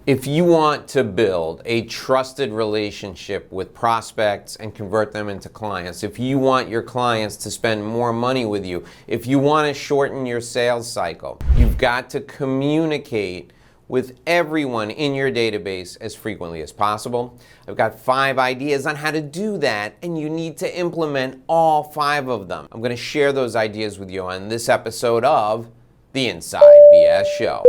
If you want to build a trusted relationship with prospects and convert them into clients, if you want your clients to spend more money with you, if you want to shorten your sales cycle, you've got to communicate with everyone in your database as frequently as possible. I've got 5 ideas on how to do that, and you need to implement all 5 of them. I'm going to share those ideas with you on this episode of The Inside BS Show.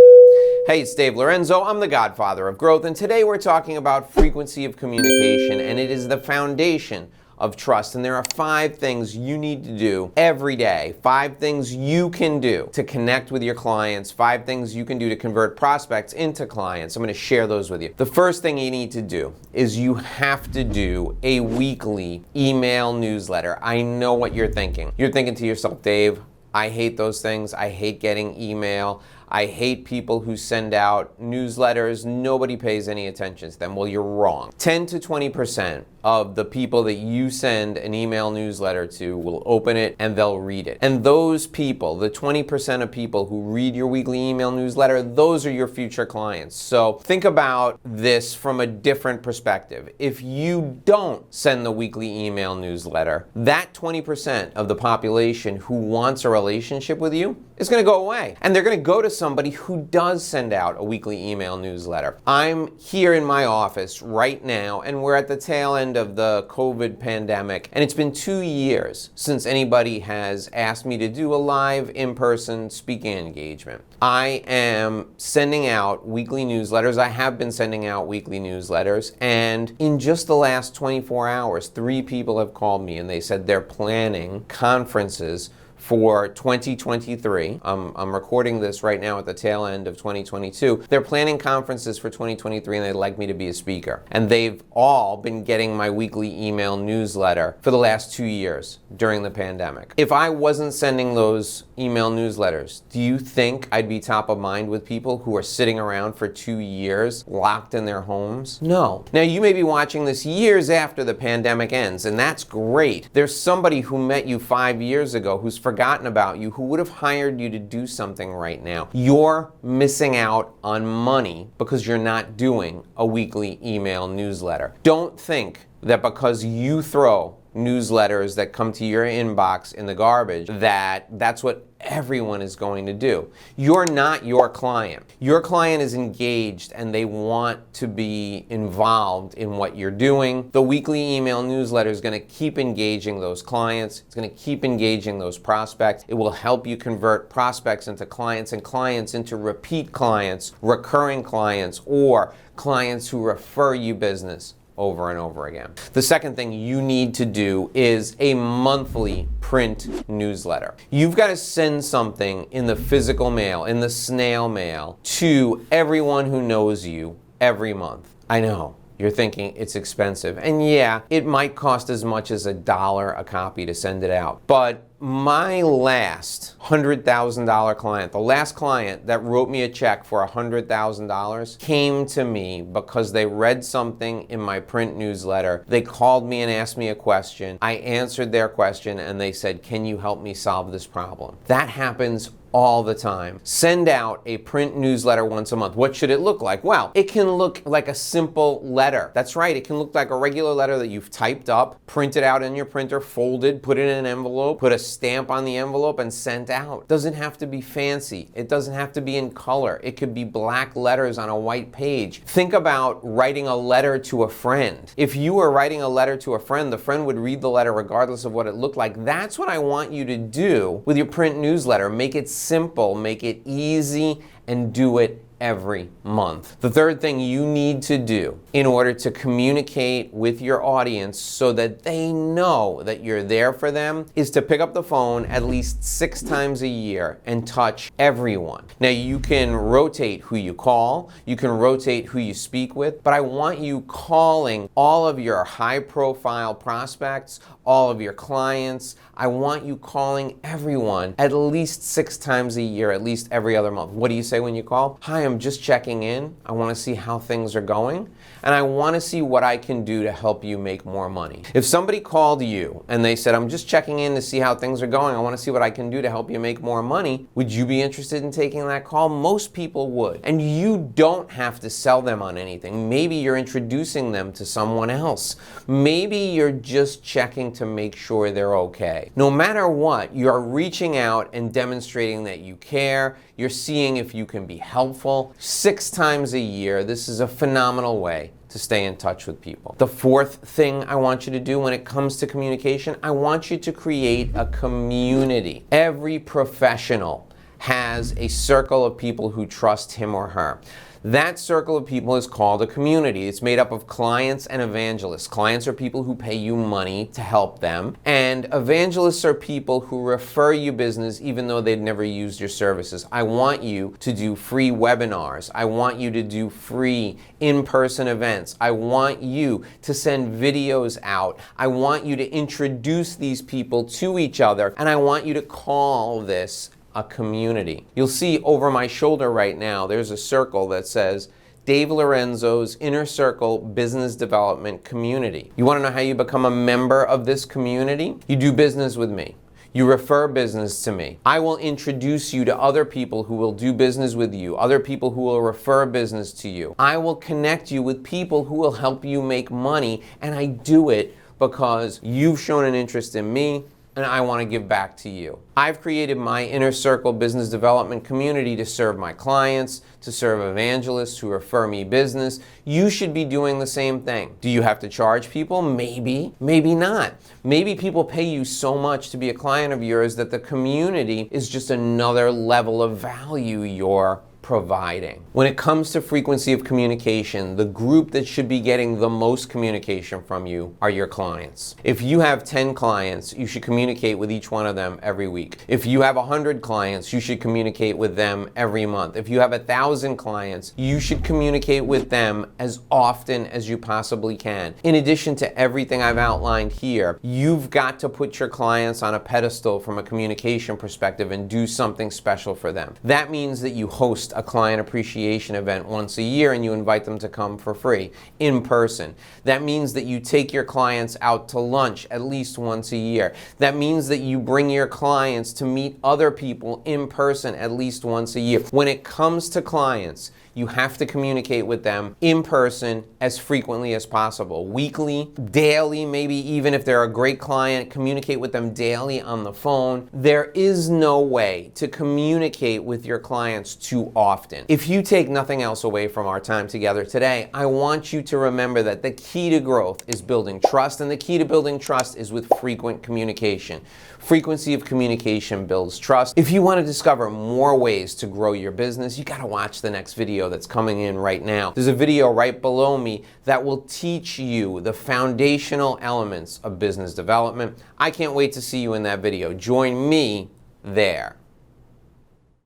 Hey, it's Dave Lorenzo. I'm the godfather of growth, and today we're talking about frequency of communication, and it is the foundation of trust. And there are 5 things you need to do every day, 5 things you can do to connect with your clients, 5 things you can do to convert prospects into clients. I'm going to share those with you. The first thing you need to do is you have to do a weekly email newsletter. I know what you're thinking. You're thinking to yourself, Dave, I hate those things. I hate getting email. I hate people who send out newsletters. Nobody pays any attention to them. Well, you're wrong. 10 to 20% of the people that you send an email newsletter to will open it and they'll read it. And those people, the 20% of people who read your weekly email newsletter, those are your future clients. So think about this from a different perspective. If you don't send the weekly email newsletter, that 20% of the population who wants a relationship with you is going to go away. And they're going to go to somebody who does send out a weekly email newsletter. I'm here in my office right now, and we're at the tail end of the COVID pandemic, and it's been 2 years since anybody has asked me to do a live in-person speaking engagement. I am sending out weekly newsletters. I have been sending out weekly newsletters, and in just the last 24 hours, 3 people have called me and they said they're planning conferences for 2023. I'm recording this right now at the tail end of 2022. They're planning conferences for 2023 and they'd like me to be a speaker. And they've all been getting my weekly email newsletter for the last 2 years during the pandemic. If I wasn't sending those email newsletters, do you think I'd be top of mind with people who are sitting around for 2 years locked in their homes? No. Now, you may be watching this years after the pandemic ends, and that's great. There's somebody who met you 5 years ago who's forgotten about you, who would have hired you to do something right now. You're missing out on money because you're not doing a weekly email newsletter. Don't think that because you throw newsletters that come to your inbox in the garbage, that's what everyone is going to do. You're not your client. Your client is engaged and they want to be involved in what you're doing. The weekly email newsletter is going to keep engaging those clients. It's going to keep engaging those prospects. It will help you convert prospects into clients and clients into repeat clients, recurring clients, or clients who refer you business over and over again. The second thing you need to do is a monthly print newsletter. You've got to send something in the physical mail, in the snail mail, to everyone who knows you every month. I know. You're thinking it's expensive. And yeah, it might cost as much as $1 a copy to send it out. But my last $100,000 client, the last client that wrote me a check for $100,000, came to me because they read something in my print newsletter. They called me and asked me a question. I answered their question and they said, "Can you help me solve this problem?" That happens all the time. Send out a print newsletter once a month. What should it look like? Well, it can look like a simple letter. That's right. It can look like a regular letter that you've typed up, printed out in your printer, folded, put it in an envelope, put a stamp on the envelope, and sent out. Doesn't have to be fancy. It doesn't have to be in color. It could be black letters on a white page. Think about writing a letter to a friend. If you were writing a letter to a friend, the friend would read the letter regardless of what it looked like. That's what I want you to do with your print newsletter. Make it simple, make it easy, and do it every month. The third thing you need to do in order to communicate with your audience so that they know that you're there for them is to pick up the phone at least 6 times a year and touch everyone. Now, you can rotate who you call, you can rotate who you speak with, but I want you calling all of your high-profile prospects, all of your clients. I want you calling everyone at least 6 times a year, at least every other month. What do you say when you call? "Hi, am just checking in. I want to see how things are going, and I want to see what I can do to help you make more money. If somebody called you and they said, I'm just checking in to see how things are going, I want to see what I can do to help you make more money, would you be interested in taking that call? Most people would. And you don't have to sell them on anything. Maybe you're introducing them to someone else. Maybe you're just checking to make sure they're okay. No matter what, you're reaching out and demonstrating that you care. You're seeing if you can be helpful. 6 times a year, this is a phenomenal way to stay in touch with people. The fourth thing I want you to do when it comes to communication, I want you to create a community. Every professional has a circle of people who trust him or her. That circle of people is called a community. It's made up of clients and evangelists. Clients are people who pay you money to help them, and evangelists are people who refer you business even though they'd never used your services. I want you to do free webinars. I want you to do free in-person events. I want you to send videos out. I want you to introduce these people to each other, and I want you to call this a community. You'll see over my shoulder right now, there's a circle that says Dave Lorenzo's Inner Circle Business Development Community. You want to know how you become a member of this community? You do business with me. You refer business to me. I will introduce you to other people who will do business with you, other people who will refer business to you. I will connect you with people who will help you make money, and I do it because you've shown an interest in me, and I want to give back to you. I've created my Inner Circle Business Development Community to serve my clients, to serve evangelists who refer me business. You should be doing the same thing. Do you have to charge people? Maybe, maybe not. Maybe people pay you so much to be a client of yours that the community is just another level of value you're providing. When it comes to frequency of communication, the group that should be getting the most communication from you are your clients. If you have 10 clients, you should communicate with each one of them every week. If you have 100 clients, you should communicate with them every month. If you have 1,000 clients, you should communicate with them as often as you possibly can. In addition to everything I've outlined here, you've got to put your clients on a pedestal from a communication perspective and do something special for them. That means that you host a client appreciation event once a year and you invite them to come for free in person. That means that you take your clients out to lunch at least once a year. That means that you bring your clients to meet other people in person at least once a year. When it comes to clients, you have to communicate with them in person as frequently as possible. Weekly, daily, maybe even if they're a great client, communicate with them daily on the phone. There is no way to communicate with your clients too often. If you take nothing else away from our time together today, I want you to remember that the key to growth is building trust, and the key to building trust is with frequent communication. Frequency of communication builds trust. If you want to discover more ways to grow your business, you got to watch the next video that's coming in right now. There's a video right below me that will teach you the foundational elements of business development. I can't wait to see you in that video. Join me there.